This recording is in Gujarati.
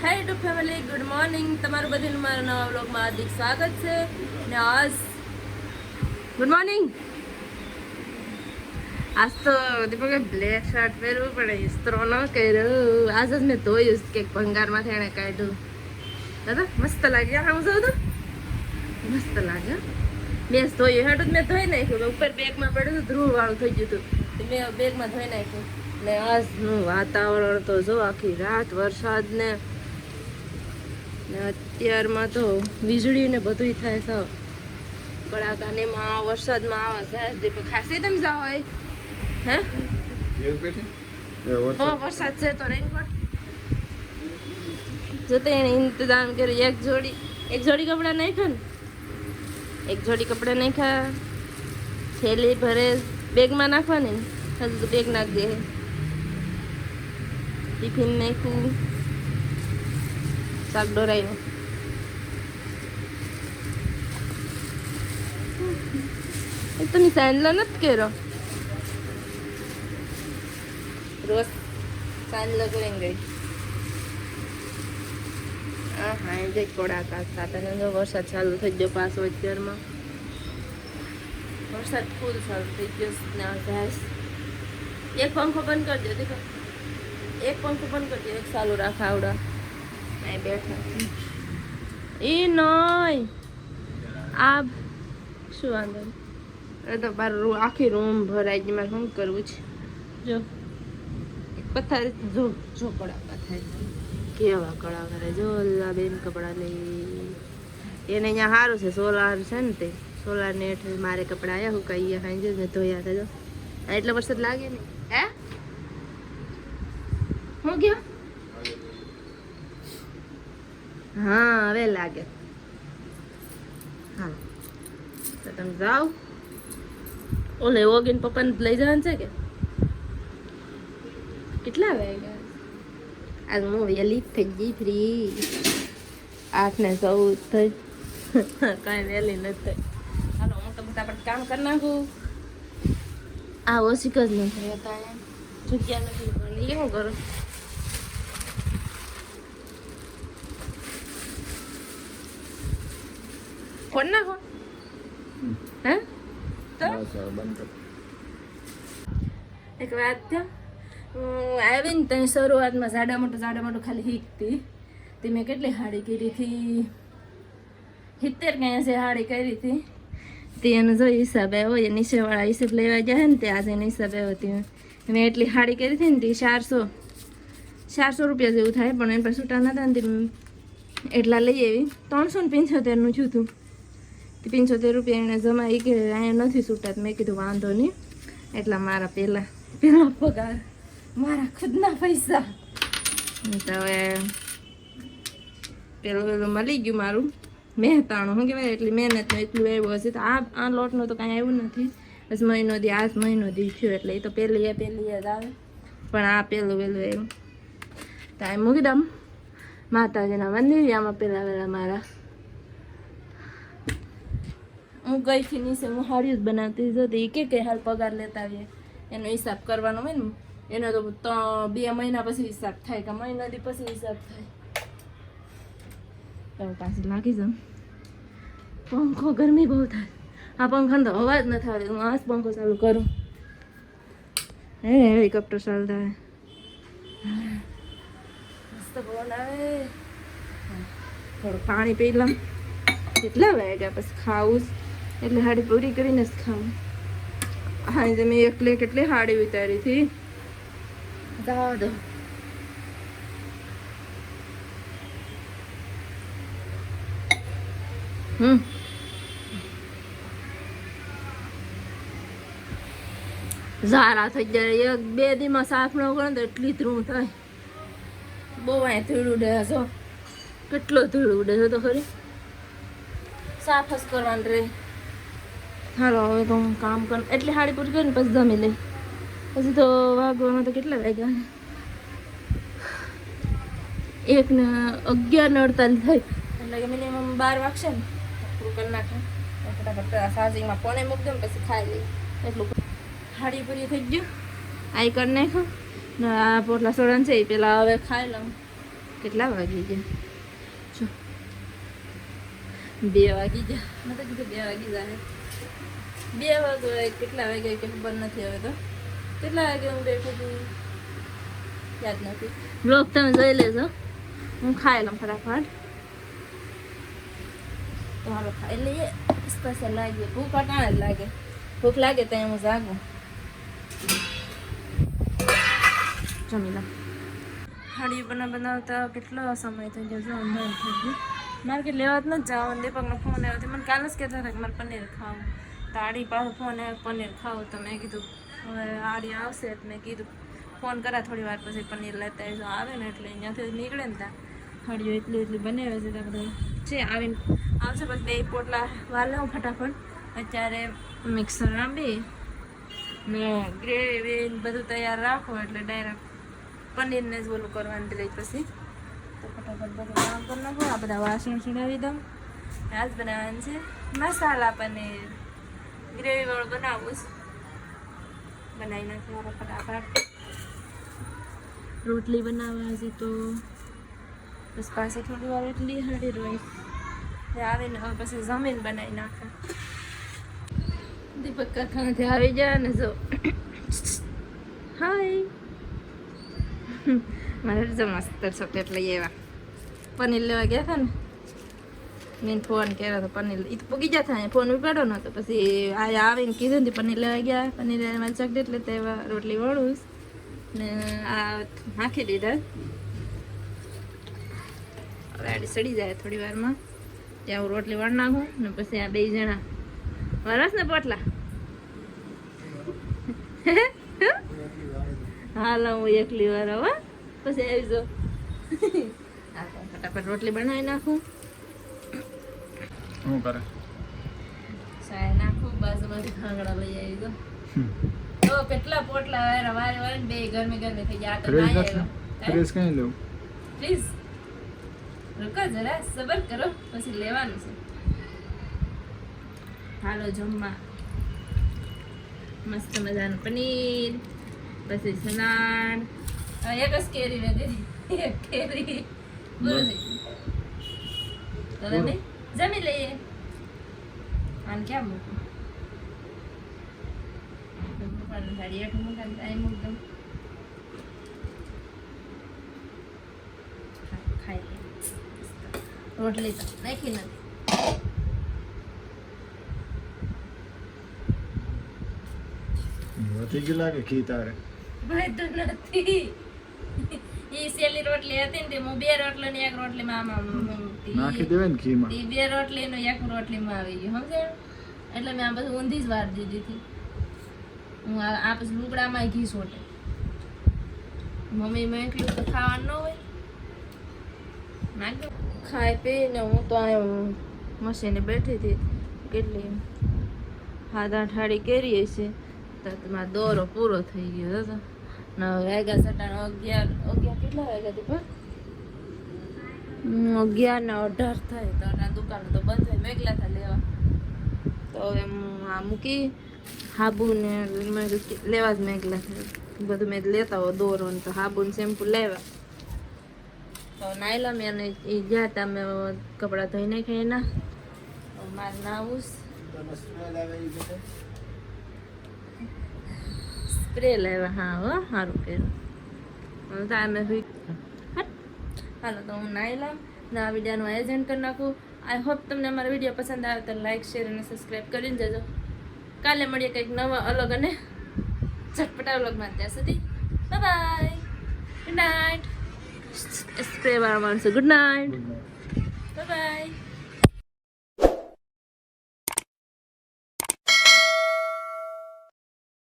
હાય યુટ્યુબ ફેમિલી, ગુડ મોર્નિંગ. તમારું બધાનું મારા નવા વ્લોગમાં હાર્દિક સ્વાગત છે. ને આજ ગુડ મોર્નિંગ. આજ તો દીપકે બ્લેક શર્ટ પહેરવું પડે, ઇસ્ત્રો ન કર્યો. આજ જ મેં ધોયું કે ભંગારમાંથી એણે કાઢ્યું. દાદા મસ્ત લાગ્યા. હું જોઉં તો મસ્ત લાગે. મેં ધોયું હેઠું મેં ધોઈ નાખ્યું. ઉપર બેગમાં પડ્યું હતું, ધ્રુવ વાળું થઈ ગયું હતું. મેં બેગમાં ધોઈ નાખ્યું. ને આજનું વાતાવરણ તો જો આખી રાત વરસાદ ને અત્યારમાં તો વીજળી ને બધું થાય છે. કડાકા ને માં વરસાદમાં આવે છે. દીપક ખાસી તમે જાઓ હોય હે વરસાદ છે તો રેનકોટ જતે એને ઇંતજામ કર્યો. એક જોડી કપડા નાખ્યા ને, એક જોડી કપડા નાખ્યા. થેલી ભરે બેગમાં નાખવાની ને, હજુ તો બેગ નાખ દે. ટિફિન નાખ્યું, શાક ડોરાયું. તમે સાંજલો નથી કર્યો? રોજ સાંજલો કરેંગે. હા જે કોડાકા સાથે વરસાદ ચાલુ થઈ ગયો પાછો. અત્યારમાં વરસાદ ફૂલ ચાલુ થઈ ગયો. એક પંખો બંધ કરજો. દેખો એક પંખો બંધ કરજો, એક ચાલુ રાખ. આવડા બેઠા એ નય આ શું વાંધો તો મારું આખી રૂમ ભરાઈ ગઈ. મારે શું કરવું છે? જો પથારી જો કડાકા થાય, કેવા કડા કરે. જો બેન કપડા લઈ એને અહીંયા સારું છે, સોલાર છે ને, તે સોલાર ને હેઠળ મારે કપડા આવ્યા હું કહીએ ખાઈ ને ધોયા થજો. એટલે વરસાદ લાગે ને. હે હું ગયો? હા હવે લાગે. હા તો તમે જાઓ. ઓલે ઓગીન પપ્પાને લઈ જવાનું છે કે કેટલા વાગ્યા? આજ હું વહેલી થઈ ગઈ ફ્રી. 8 ને 14 થઈ. કાંઈ વહેલી નથી થઈ. હાલો હું તો ફટાફટ કામ કરી નાખું. આ ઓશિક જ નથી રહેતા, જગ્યા નથી પણ એ શું કરું? ફોન નાખો. હે તો એક વાત ત્યાં હું આવી ને ત્યાં શરૂઆતમાં જાડા મોટું ખાલી શીખતી. તે મેં કેટલી હાડી કરી હતી? 70 કે 80 હાડી કરી હતી. તે એનો જો હિસાબ આવ્યો, એ નીચેવાળા હિસાબ લેવા ગયા ને, તે આજે એનો હિસાબ આવ્યો હતી. મેં એટલી હાડી કરી હતી ને, તે 400 રૂપિયા જેવું થાય. પણ એની પર છૂટા નતા ને, એટલા લઈ આવી. 375નું થયું હતું. 75 રૂપિયા એને જમા. એ કે અહીંયા નથી છૂટા. મેં કીધું વાંધો નહીં. એટલા મારા પહેલા પગાર, મારા ખુદના પૈસા. તો હવે પેલું મળી ગયું મારું મહેતાણું. શું કહેવાય એટલી મહેનતનું એટલું આવ્યું હશે. તો આ લોટનું તો કાંઈ આવ્યું નથી. બસ મહિનો દી આ મહિનો દી થયો એટલે એ તો પહેલી જ આવે. પણ આ પહેલું વહેલું આવ્યું. તો આ મૂકી દમ માતાજીના મંદિર. આમાં પહેલાં વહેલા મારા હું ગઈ થી નીચે હું હાડી જ બનાવતી હતી. કે હાલ પગાર લેતા આવીએ એનો હિસાબ કરવાનો હોય ને. એનો તો 2 મહિના પછી હિસાબ થાય કે મહિના દી પછી હિસાબ થાય. તો પાછી લાગી જાઉં. પંખો ગરમી બહુ થાય. આ પંખાનો તો અવાજ ન થાય. હું આ જ પંખો ચાલુ કરું. હેલિકોપ્ટર ચાલુ થાય. મસ્ત પવન આવે. થોડું પાણી પી લઉં. કેટલા વાગ્યા પછી ખાવું એટલે હાડી પૂરી કરીને જ ખાવું. હા જે મેં એકલે કેટલી હાડી ઉતારી હતી. દાદો ઝારા થઈ જાય. 1-2 દીમાં સાફ ન કરે તો એટલી ધ્રુવ થાય. બહુ અહીંયા ધૂળ ઉડે છો. કેટલો ધૂળ ઉડે છે તો ખરી. સાફ જ કરવાનું રહે. હાલો હવે તો હું કામ કરું. એટલી હાડી પૂરી કરીને પછી જમી લઈ. પછી તો વાગવામાં તો કેટલા વાગ્યા? 1:11:48 થઈ. એટલે કે મિનિમમ 12 વાગશે ને. પૂરું કરી નાખે ફટાફટ. ચાર્જિંગમાં ફોને મૂકી દઉં પછી ખાઈ લઈ. એટલું હાડી પૂરી થઈ ગયું. આઈ કરી નાખો. આ પોટલા સોડાને છે એ પેલા હવે ખાઈ લઉં. કેટલા વાગી ગયા જો 2 વાગી ગયા. મેં તો કીધું 2 વાગી જાય. 2 વાગે કેટલા વાગે કે ખબર નથી હવે તો. કેટલા વાગે હું બેઠી હતી યાદ નથી. બ્લોગ તમે જોઈ લેજો. હું ખાઈ લઉં ફટાફટ. તો હાલો ખાઈ લઈએ. સ્પેશિયલ લાગે ભૂખ અટાણે જ લાગે. ભૂખ લાગે તો હું જાગું. જમી લઉં. હાડી બનાવતા કેટલો સમય થઈ ગયો. જો અંધારું થઈ ગયું. માર્કેટ લેવા જ નથી જવાનું. દીપકનો ફોન આવ્યો. મને કાલે જ કહેતા હતા કે મારે પનીર ખાવું. તો આડી પાસે ફોન આવ્યો પનીર ખાવું. તો મેં કીધું હવે આડી આવશે તો મેં કીધું ફોન કરા થોડી વાર પછી પનીર લેતા જો આવે ને એટલે અહીંયાથી નીકળે ને ત્યાં હાડીઓ એટલી બનાવે છે ત્યાં બધા છે આવીને આવશે પછી 2 પોટલા વાર લઉં ફટાફટ. અત્યારે મિક્સર આંબી ને ગ્રેવી બધું તૈયાર રાખો એટલે ડાયરેક્ટ પનીરને જ ઓલું કરવાનું રહી પછી તો ફટાફટ બધું કામ કરી નાખો. આ બધા વાસણ ચડાવી દઉં. આજ બનાવવાનું છે મસાલા પનીર. ગ્રેવીવાળું બનાવું છે. બનાવી નાખ્યું ફટાફટ. રોટલી બનાવવા છે તો બસ પાસે થોડી વાર એટલી હાડી રોઈ આવીને હવે પછી જમીન બનાવી નાખે. દીપક કાકામાંથી આવી જાય ને જો હાય મારે જો મસ્ત ચોકલેટ લઈ આવ્યા. પનીર લેવા ગયા હતા ને મેં ફોન કર્યો હતો પનીર એ તો પૂગી ગયા હતા. ફોન ઉપાડો ન તો પછી આ આવીને કીધું ને પનીર લેવા ગયા. પનીર મારી ચોકલેટ લેતા એવા રોટલી વળું ને આ નાખી દીધા. હવે આડી સડી જાય થોડી વારમાં ત્યાં હું રોટલી વળ નાખું ને પછી આ 2 જણા વરસ ને પોટલા હાલ હું એકલી વાર હવે પછી આવી જાઉં. ફટાફટ રોટલી બનાવી નાખું. શું કરે ચાય નાખું. બાજુમાંથી ખાંગડા લઈ આવી દો. તો કેટલા પોટલા વારે વારે વારે 2 ગરમી થઈ ગયા. આ તો ના આવ્યો. ફ્રેશ કઈ લઉં પ્લીઝ રૂકો જરા સબર કરો પછી લેવાનું છે. હાલો જમવા. મસ્ત મજાનું પનીર પછી સલાડ. એક જ કેરી વેધી. એક કેરી બોલો તો તમે જમી લઈએ. આને ક્યાં મૂકું સાડી 8 મૂકવાનું ટાઈમ મૂકદમ ખાઈ લે. રોટલી તો નાખી નથી. વધી ગયું લાગે ઘી તારે ભાઈ તો નથી. એ સેલી રોટલી હતી ને હું 2 રોટલી ને 1 રોટલીમાં આમાં નાખી દેવાય ને ઘીમાં. એ 2 રોટલી નો 1 રોટલીમાં આવી ગયું સમજે. એટલે મેં આ પછી ઊંધી જ વાર દીધી હતી. હું આ પછી લુગડામાં ઘી સોટે. મમ્મી મેં એટલું તો ખાવાનું ન હોય. નાખ ખાઈ પીને હું તો આ મશીને બેઠી હતી. કેટલી 7-8 હાડી કેરી છે તો તમારો દોરો પૂરો થઈ ગયો હતો. ને વાગ્યા સટાણ 11 કેટલા વાગ્યા હતી પણ 11:18 થાય તો આ દુકાન તો બંધ થાય. મેઘલા હતા લેવા તો હવે હું આ મૂકી હાબુ ને લેવા જ મેઘલા થાય. બધું મેં લેતા હોય દોરો ને તો હાબુ ને શેમ્પુ લેવા તો નાયલા મેં એ ગયા હતા. મેં કપડાં ધોઈ નાખ્યા એના. મારે નાવું સ્પ્રે લેવા. હા હો સારું કર્યું. તમે હાલો તો હું નાઈ લઉં ને આ વિડીયોનું આયોજન કરી નાખું. આઈ હોપ તમને અમારો વિડીયો પસંદ આવે તો લાઈક શેર અને સબસ્ક્રાઈબ કરીને જજો. કાલે મળીએ કંઈક નવા અલગ અને ચટપટા વ્લોગમાં. ત્યાં સુધી બાય ગુડ નાઇટ. સ્પ્રે વાળા માણસો ગુડ નાઇટ બાય.